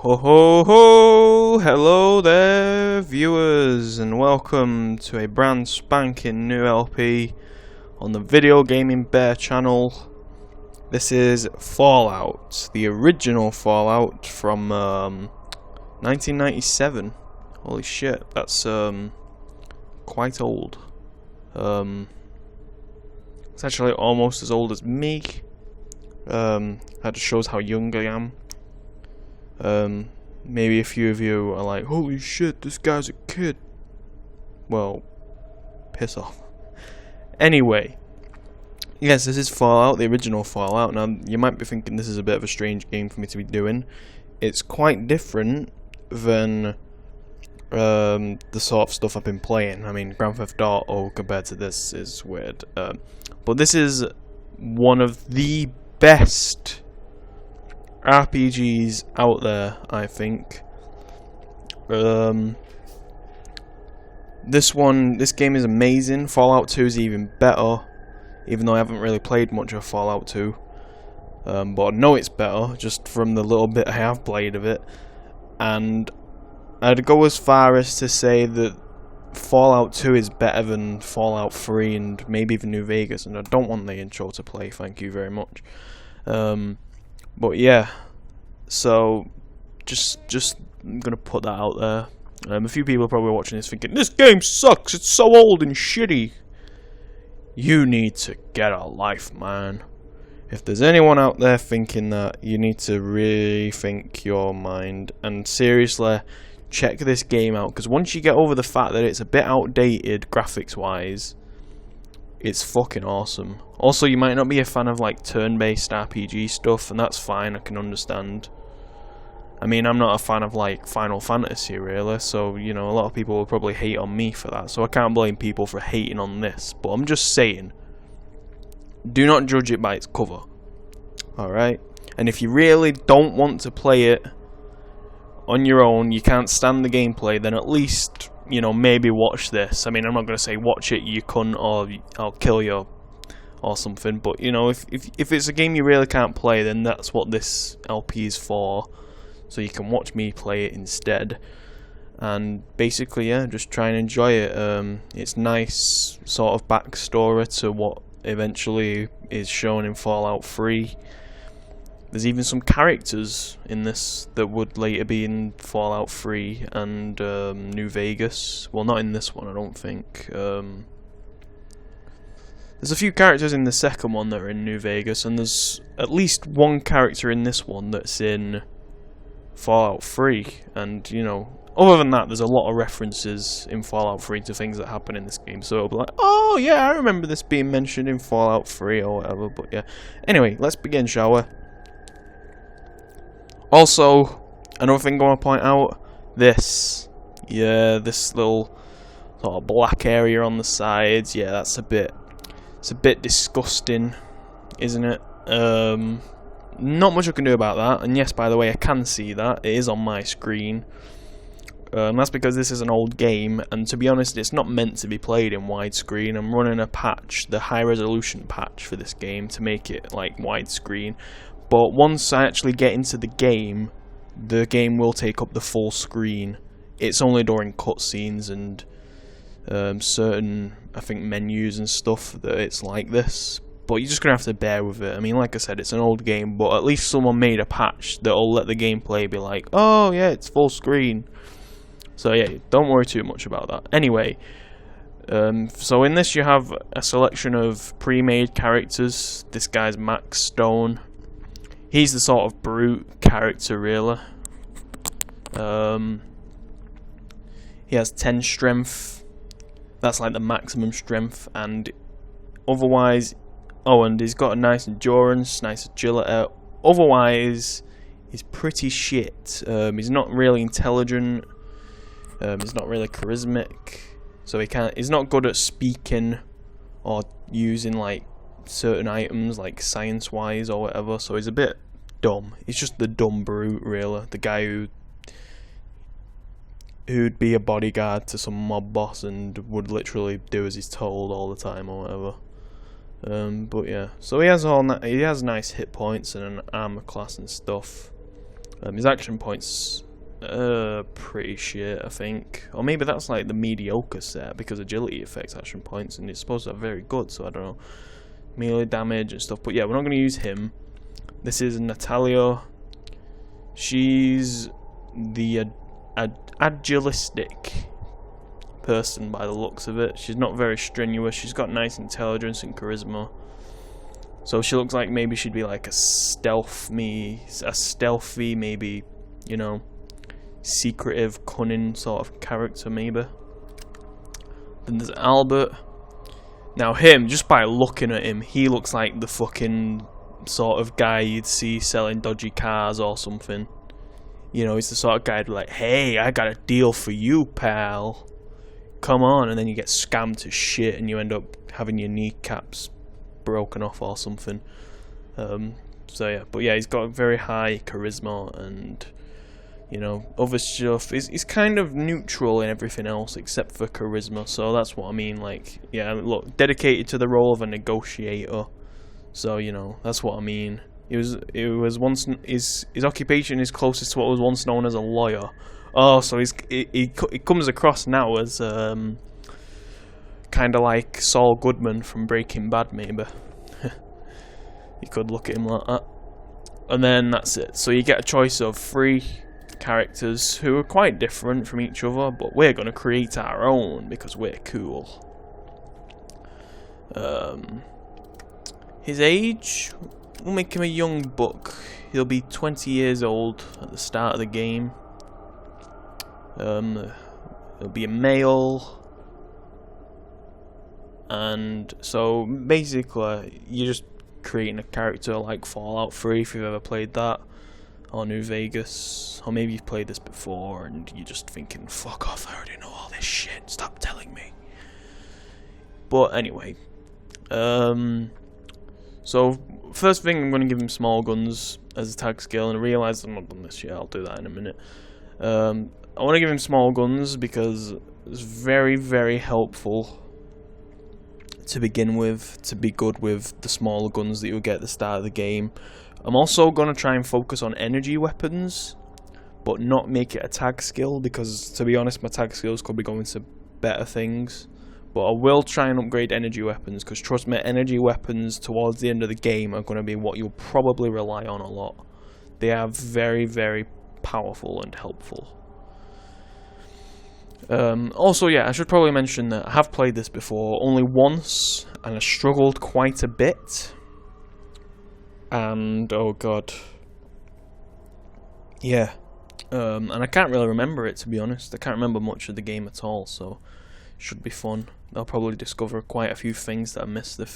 Ho ho ho! Hello there, viewers, and welcome to a brand spanking new LP on the Video Gaming Bear channel. This is Fallout, the original Fallout from 1997. Holy shit, that's quite old. It's actually almost as old as me. That just shows how young I am. Maybe a few of you are like, holy shit, this guy's a kid. Well, piss off. Anyway, yes, this is Fallout, the original Fallout. Now, you might be thinking this is a bit of a strange game for me to be doing. It's quite different than the sort of stuff I've been playing. I mean, Grand Theft Auto compared to this is weird. But this is one of the best RPGs out there, I think. This game is amazing. Fallout 2 is even better, even though I haven't really played much of Fallout 2. But I know it's better, just from the little bit I have played of it. And I'd go as far as to say that Fallout 2 is better than Fallout 3 and maybe even New Vegas. And I don't want the intro to play, thank you very much. But yeah, so just I'm gonna put that out there. A few people are probably watching this thinking, this game sucks, it's so old and shitty. You need to get a life, man. If there's anyone out there thinking that, you need to rethink your mind and seriously check this game out, because once you get over the fact that it's a bit outdated graphics wise, it's fucking awesome. Also, you might not be a fan of like turn-based RPG stuff, and that's fine, I can understand. I mean, I'm not a fan of like Final Fantasy really, so you know, a lot of people will probably hate on me for that, so I can't blame people for hating on this, but I'm just saying, do not judge it by its cover. Alright? And if you really don't want to play it on your own, you can't stand the gameplay, then at least, you know, maybe watch this. I mean, I'm not going to say watch it, you cunt, or I'll kill you, or something. But, you know, if it's a game you really can't play, then that's what this LP is for. So you can watch me play it instead. And basically, yeah, just try and enjoy it. It's nice sort of backstory to what eventually is shown in Fallout 3. There's even some characters in this that would later be in Fallout 3 and New Vegas. Well, not in this one, I don't think. There's a few characters in the second one that are in New Vegas, and there's at least one character in this one that's in Fallout 3. And, you know, other than that, there's a lot of references in Fallout 3 to things that happen in this game. So it'll be like, oh yeah, I remember this being mentioned in Fallout 3 or whatever. But yeah. Anyway, let's begin, shall we? Also, another thing I want to point out, this little sort of black area on the sides, yeah, it's a bit disgusting, isn't it? Not much I can do about that, and yes, by the way, I can see that, it is on my screen. That's because this is an old game, and to be honest, it's not meant to be played in widescreen. I'm running a patch, the high resolution patch for this game, to make it like widescreen. But once I actually get into the game will take up the full screen. It's only during cutscenes and certain, I think, menus and stuff that it's like this. But you're just going to have to bear with it. I mean, like I said, it's an old game, but at least someone made a patch that'll let the gameplay be like, oh yeah, it's full screen. So yeah, don't worry too much about that. Anyway, so in this you have a selection of pre-made characters. This guy's Max Stone. He's the sort of brute character, really. He has 10 strength. That's like the maximum strength. And otherwise... Oh, and he's got a nice endurance, nice agility. Otherwise, he's pretty shit. He's not really intelligent. He's not really charismatic. So he's not good at speaking or using, like, certain items, like science-wise or whatever, so he's a bit dumb. He's just the dumb brute, really. The guy who'd be a bodyguard to some mob boss and would literally do as he's told all the time or whatever. But yeah, so he has nice hit points and an armor class and stuff. His action points pretty shit, I think. Or maybe that's like the mediocre set, because agility affects action points, and it's supposed to have very good, so I don't know. Melee damage and stuff. But yeah, we're not going to use him. This is Natalia. She's the agilistic person by the looks of it. She's not very strenuous. She's got nice intelligence and charisma. So she looks like maybe she'd be like a stealthy, maybe, you know, secretive, cunning sort of character, maybe. Then there's Albert. Now him, just by looking at him, he looks like the fucking sort of guy you'd see selling dodgy cars or something. You know, he's the sort of guy who'd be like, hey, I got a deal for you, pal. Come on. And then you get scammed to shit and you end up having your kneecaps broken off or something. So yeah, but yeah, he's got very high charisma and, you know, other stuff. He's kind of neutral in everything else except for charisma, so that's what I mean. Like, yeah, look, dedicated to the role of a negotiator. So, you know, that's what I mean. It was once his occupation is closest to what was once known as a lawyer. Oh, so he comes across now as kind of like Saul Goodman from Breaking Bad, maybe. You could look at him like that. And then that's it. So you get a choice of 3 characters who are quite different from each other, but we're going to create our own because we're cool. His age, we'll make him a young buck. He'll be 20 years old at the start of the game. He'll be a male. And so basically you're just creating a character like Fallout 3 if you've ever played that, or New Vegas, or maybe you've played this before and you're just thinking, fuck off, I already know all this shit, stop telling me. But anyway, so first thing, I'm going to give him small guns as a tag skill, and I realise I've not done this yet, I'll do that in a minute. I want to give him small guns because it's very, very helpful to begin with, to be good with the smaller guns that you'll get at the start of the game. I'm also going to try and focus on energy weapons, but not make it a tag skill, because to be honest, my tag skills could be going to better things. But I will try and upgrade energy weapons, because trust me, energy weapons towards the end of the game are going to be what you'll probably rely on a lot. They are very, very powerful and helpful. Also, yeah, I should probably mention that I have played this before only once, and I struggled quite a bit. And, oh god. Yeah. And I can't really remember it, to be honest. I can't remember much of the game at all, so it should be fun. I'll probably discover quite a few things that I missed the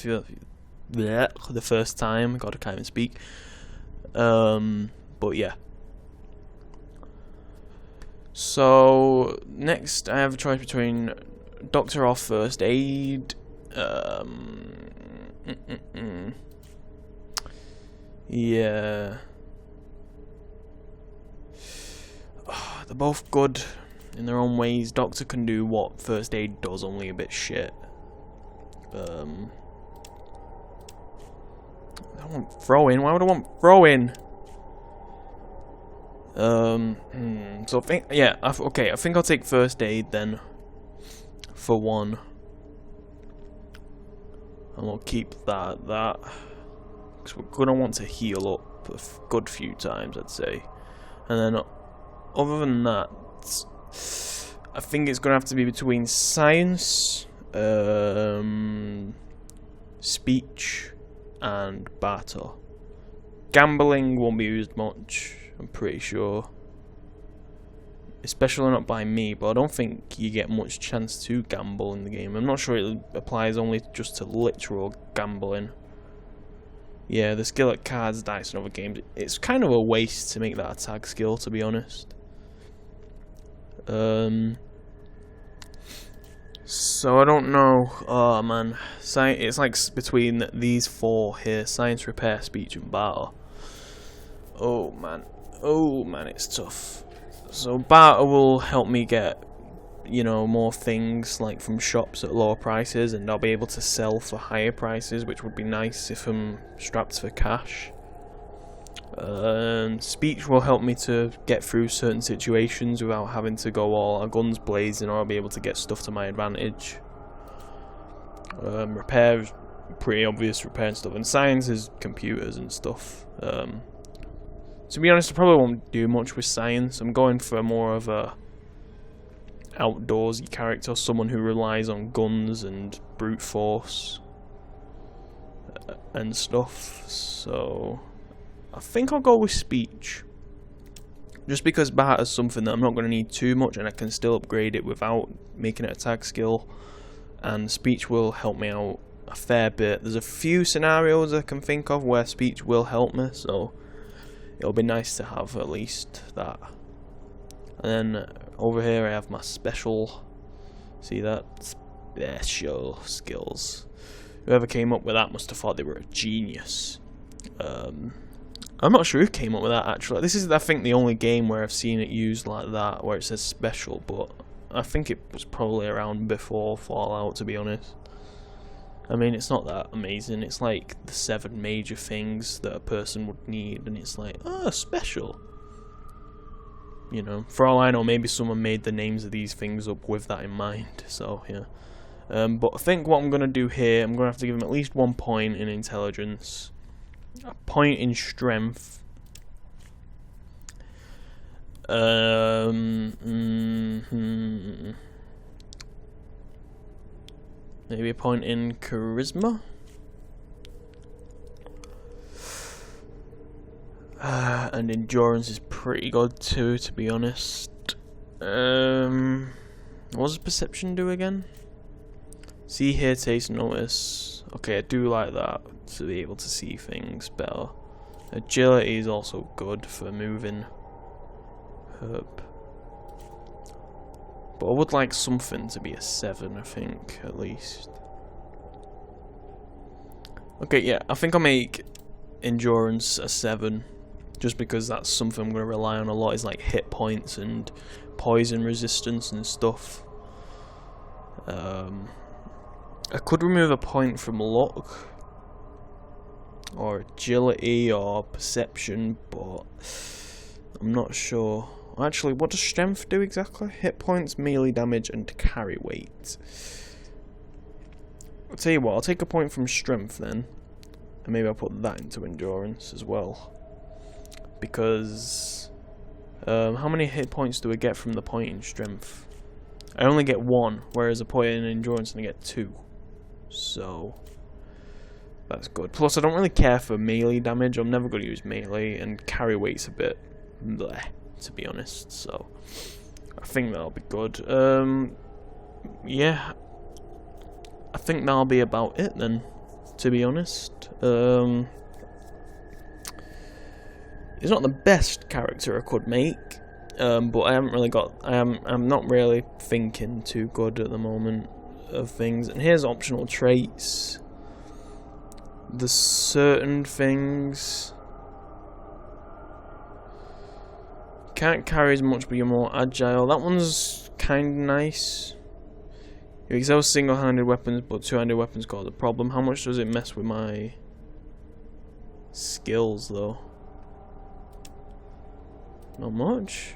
first time. God, I can't even speak. But yeah. So, next I have a choice between Doctor or First Aid. Yeah. Oh, they're both good in their own ways. Doctor can do what First Aid does, only a bit shit. I don't want throw-in. Why would I want throw-in? So I think, yeah, okay, I think I'll take First Aid then, for one. And we'll keep that, because we're gonna want to heal up a good few times, I'd say. And then, other than that, I think it's gonna have to be between science, speech, and barter. Gambling won't be used much, I'm pretty sure. Especially not by me, but I don't think you get much chance to gamble in the game. I'm not sure it applies only just to literal gambling. Yeah, the skill at cards, dice, and other games, it's kind of a waste to make that a tag skill, to be honest. So I don't know. Oh man, it's like between these 4 here: science, repair, speech, and barter. Oh man, it's tough. So barter will help me get, you know, more things like from shops at lower prices, and I'll be able to sell for higher prices, which would be nice if I'm strapped for cash. Speech will help me to get through certain situations without having to go all guns blazing, or I'll be able to get stuff to my advantage. Repair is pretty obvious, repairing stuff, and science is computers and stuff. To be honest, I probably won't do much with science. I'm going for more of a outdoorsy character, someone who relies on guns and brute force and stuff. So I think I'll go with speech, just because Bat is something that I'm not going to need too much, and I can still upgrade it without making it attack skill, and speech will help me out a fair bit. There's a few scenarios I can think of where speech will help me, so it'll be nice to have at least that. And then over here I have my special, see that? Special skills. Whoever came up with that must have thought they were a genius. I'm not sure who came up with that actually. This is, I think, the only game where I've seen it used like that, where it says special, but I think it was probably around before Fallout, to be honest. I mean, it's not that amazing. It's like the 7 major things that a person would need, and it's like, oh, special. You know, for all I know, maybe someone made the names of these things up with that in mind, so yeah. But I think what I'm going to do here, I'm going to have to give him at least 1 point in intelligence, a point in strength, maybe a point in charisma, and endurance is pretty good too, to be honest. What does perception do again? See, hear, taste, notice. Okay, I do like that, to be able to see things better. Agility is also good for moving. Herb. But I would like something to be a 7, I think, at least. Okay, yeah, I think I'll make endurance a 7. Just because that's something I'm going to rely on a lot, is like hit points and poison resistance and stuff. I could remove a point from luck, or agility, or perception, but I'm not sure. Actually, what does strength do exactly? Hit points, melee damage, and carry weight. I'll tell you what, I'll take a point from strength then, and maybe I'll put that into endurance as well. Because, how many hit points do I get from the point in strength? I only get 1, whereas a point in endurance I get 2. So that's good. Plus, I don't really care for melee damage. I'm never going to use melee, and carry weight's a bit bleh, to be honest. So I think that'll be good. Yeah, I think that'll be about it then, to be honest. It's not the best character I could make, but I haven't really got. I'm not really thinking too good at the moment of things. And here's optional traits. There's certain things. Can't carry as much, but you're more agile. That one's kind of nice. You excel single-handed weapons, but two-handed weapons cause a problem. How much does it mess with my skills, though? Not much.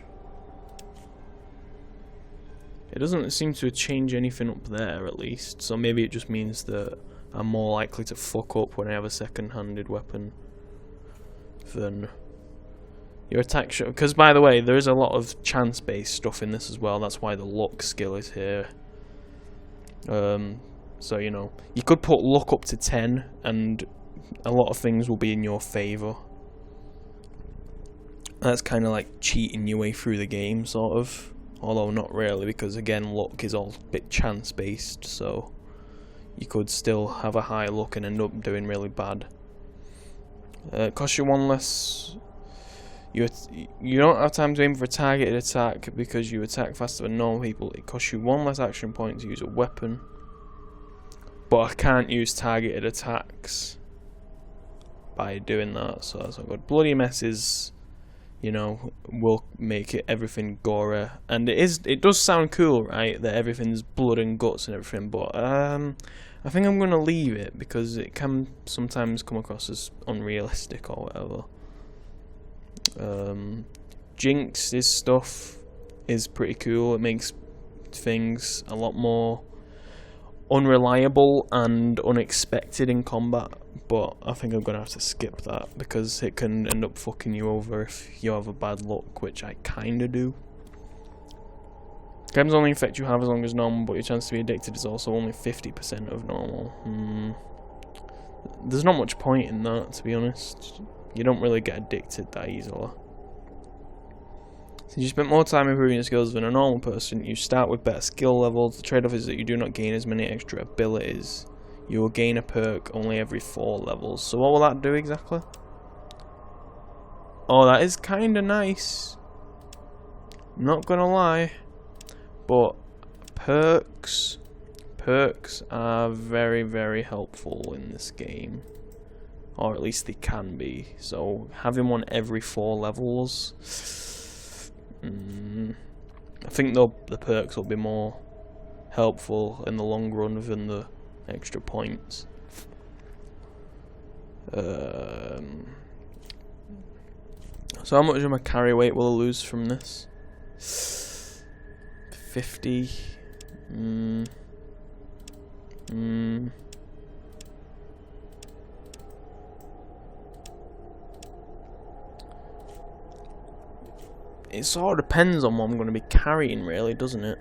It doesn't seem to change anything up there, at least. So maybe it just means that I'm more likely to fuck up when I have a second-handed weapon than your attack shot. Because, by the way, there is a lot of chance-based stuff in this as well. That's why the luck skill is here. So, you know, you could put luck up to 10, and a lot of things will be in your favour. That's kind of like cheating your way through the game, sort of. Although not really, because again, luck is all a bit chance-based, so you could still have a high luck and end up doing really bad. It costs you 1 less. You don't have time to aim for a targeted attack because you attack faster than normal people. It costs you 1 less action point to use a weapon. But I can't use targeted attacks by doing that, so that's not good. Bloody messes, you know, will make it everything gory, and it does sound cool, right, that everything's blood and guts and everything, but I think I'm gonna leave it because it can sometimes come across as unrealistic or whatever. Jinx's stuff is pretty cool. It makes things a lot more unreliable and unexpected in combat, but I think I'm gonna have to skip that because it can end up fucking you over if you have a bad luck, which I kinda do. Games only affect you half as long as normal, but your chance to be addicted is also only 50% of normal. There's not much point in that, to be honest. You don't really get addicted that easily. Since you spent more time improving your skills than a normal person, you start with better skill levels. The trade-off is that you do not gain as many extra abilities. You will gain a perk only every 4 levels. So what will that do exactly? Oh, that is kinda nice. Not gonna lie. But perks are very, very helpful in this game. Or at least they can be. So having one every 4 levels... I think the perks will be more helpful in the long run than the extra points. So how much of my carry weight will I lose from this? 50. It sort of depends on what I'm going to be carrying, really, doesn't it?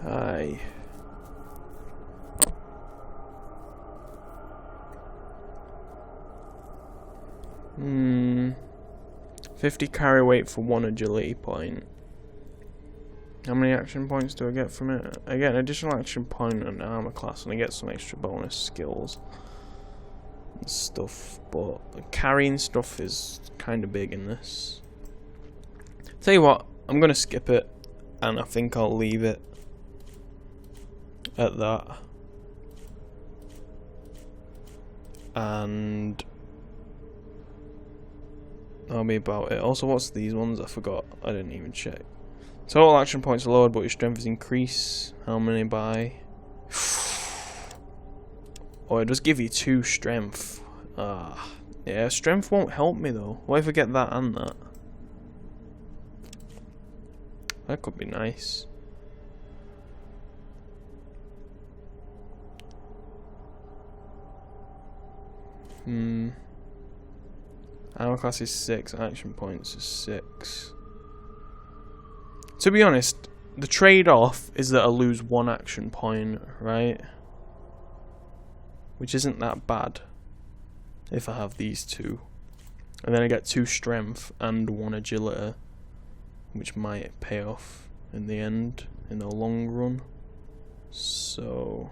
Aye. 50 carry weight for 1 agility point. How many action points do I get from it? I get an additional action point and armor class, and I get some extra bonus skills and stuff. But carrying stuff is kind of big in this. Tell you what, I'm gonna skip it, and I think I'll leave it at that. And that'll be about it. Also, what's these ones? I forgot. I didn't even check. Total action points are lowered, but your strength is increased. How many by? Oh, it does give you 2 strength. Yeah, strength won't help me though. What if I get that and that? That could be nice. Armor class is 6, action points is 6. To be honest, the trade-off is that I lose 1 action point, right? Which isn't that bad if I have these 2. And then I get 2 strength and 1 agility, which might pay off in the end, in the long run. So...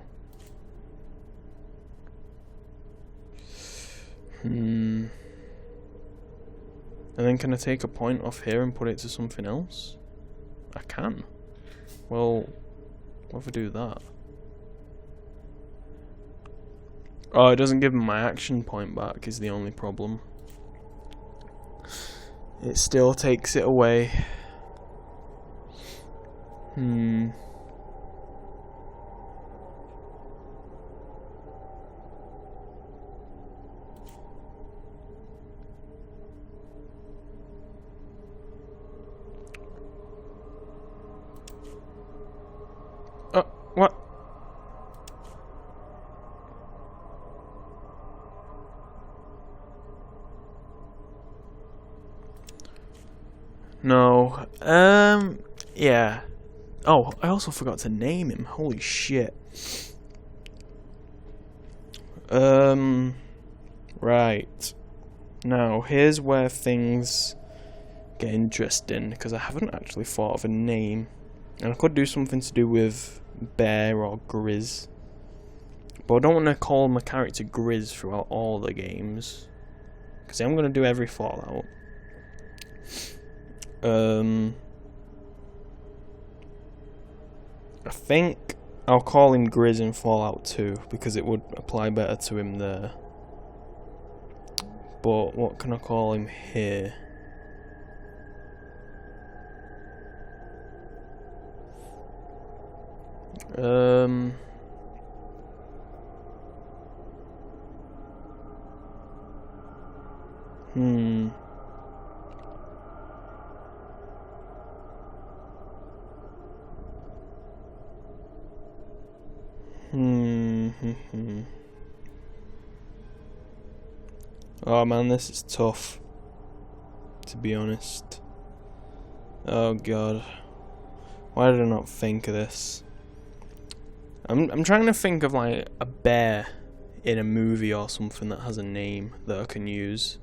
And then can I take a point off here and put it to something else? I can. Well, what if I do that? Oh, it doesn't give me my action point back is the only problem. It still takes it away. What? No. Yeah. Oh, I also forgot to name him. Holy shit. Right. Now, here's where things get interesting, because I haven't actually thought of a name. And I could do something to do with Bear or Grizz. But I don't want to call my character Grizz throughout all the games, because I'm going to do every Fallout. I think I'll call him Grizz in Fallout 2, because it would apply better to him there. But what can I call him here? Um. Hmm. Oh man, this is tough, to be honest. Oh god. Why did I not think of this? I'm trying to think of like a bear in a movie or something that has a name that I can use.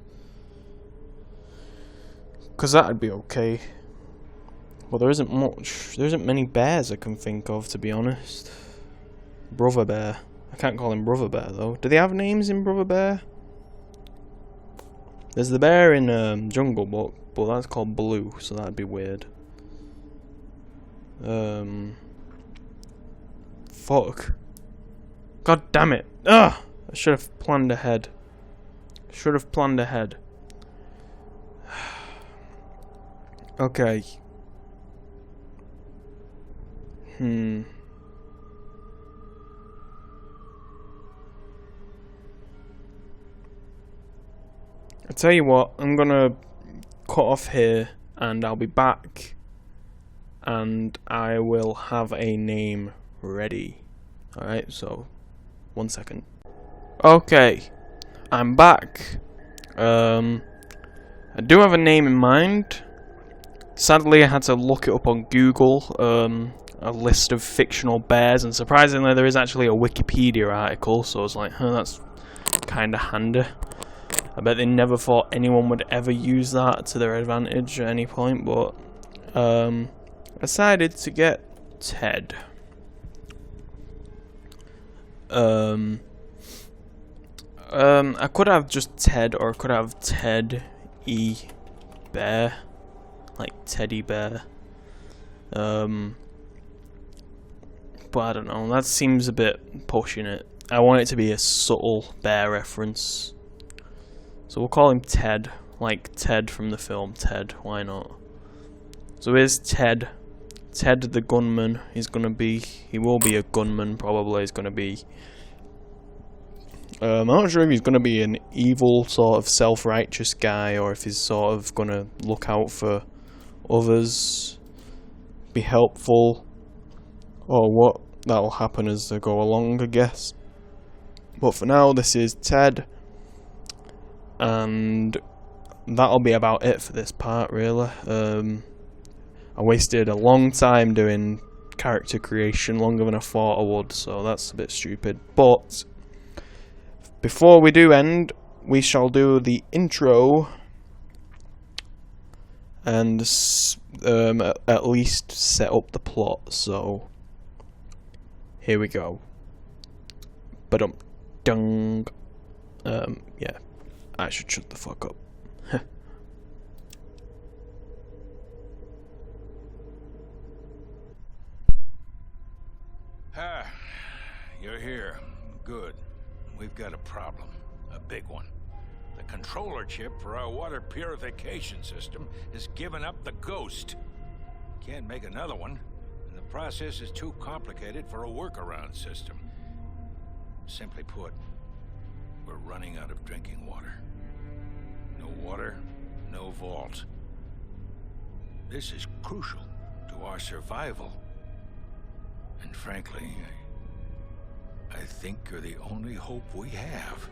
Cause that'd be okay. Well, there isn't much. There isn't many bears I can think of, to be honest. Brother Bear. I can't call him Brother Bear though. Do they have names in Brother Bear? There's the bear in Jungle Book, but that's called Blue, so that'd be weird. Fuck. God damn it. Ugh! I should have planned ahead. Okay. I tell you what, I'm gonna cut off here and I'll be back and I will have a name ready. Alright, so 1 second. Okay, I'm back. I do have a name in mind. Sadly, I had to look it up on Google, a list of fictional bears, and surprisingly there is actually a Wikipedia article, so I was like, that's kinda handy. I bet they never thought anyone would ever use that to their advantage at any point, but I decided to get Ted. I could have just Ted, or I could have Ted E. Bear, like Teddy Bear. But I don't know, that seems a bit pushing it. I want it to be a subtle bear reference. So we'll call him Ted, like Ted from the film Ted, why not? So here's Ted. Ted the gunman, he will be a gunman probably, he's gonna be... I'm not sure if he's gonna be an evil sort of self-righteous guy, or if he's sort of gonna look out for others, be helpful, or what. That'll happen as they go along, I guess. But for now, this is Ted. And that'll be about it for this part, really. I wasted a long time doing character creation, longer than I thought I would, so that's a bit stupid. But before we do end, we shall do the intro and at least set up the plot. So here we go. Dung. Yeah. I should shut the fuck up. You're here. Good. We've got a problem. A big one. The controller chip for our water purification system has given up the ghost. Can't make another one, and the process is too complicated for a workaround system. Simply put, we're running out of drinking water. No water, no vault. This is crucial to our survival. And frankly, I think you're the only hope we have.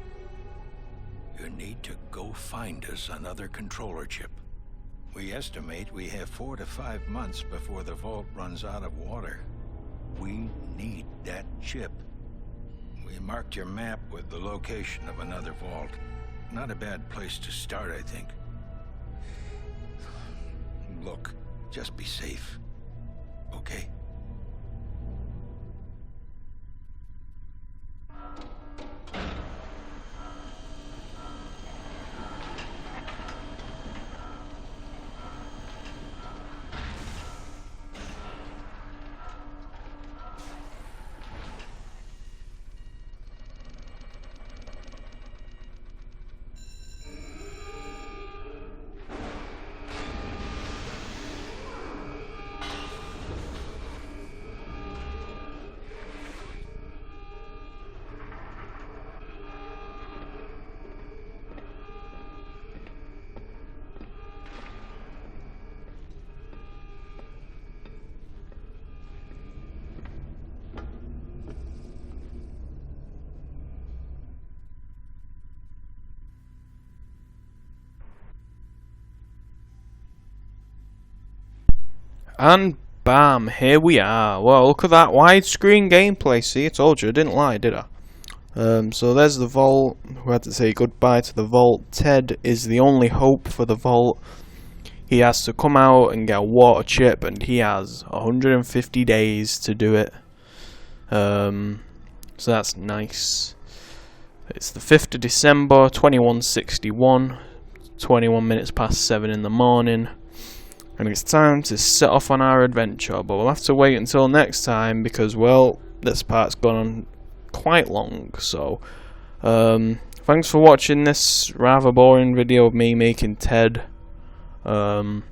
You need to go find us another controller chip. We estimate we have 4 to 5 months before the vault runs out of water. We need that chip. We marked your map with the location of another vault. Not a bad place to start, I think. Look, just be safe. Okay? And bam, here we are. Well, look at that widescreen gameplay. See, I told you, I didn't lie, did I? So there's the vault. We had to say goodbye to the vault. Ted is the only hope for the vault. He has to come out and get a water chip, and he has 150 days to do it. So that's nice. It's the 5th of December, 2161, 21 minutes past 7 in the morning. And it's time to set off on our adventure, but we'll have to wait until next time because, well, this part's gone on quite long. So, thanks for watching this rather boring video of me making Ted. And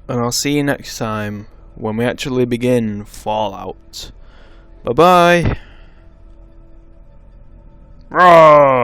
I'll see you next time when we actually begin Fallout. Bye bye. Roar!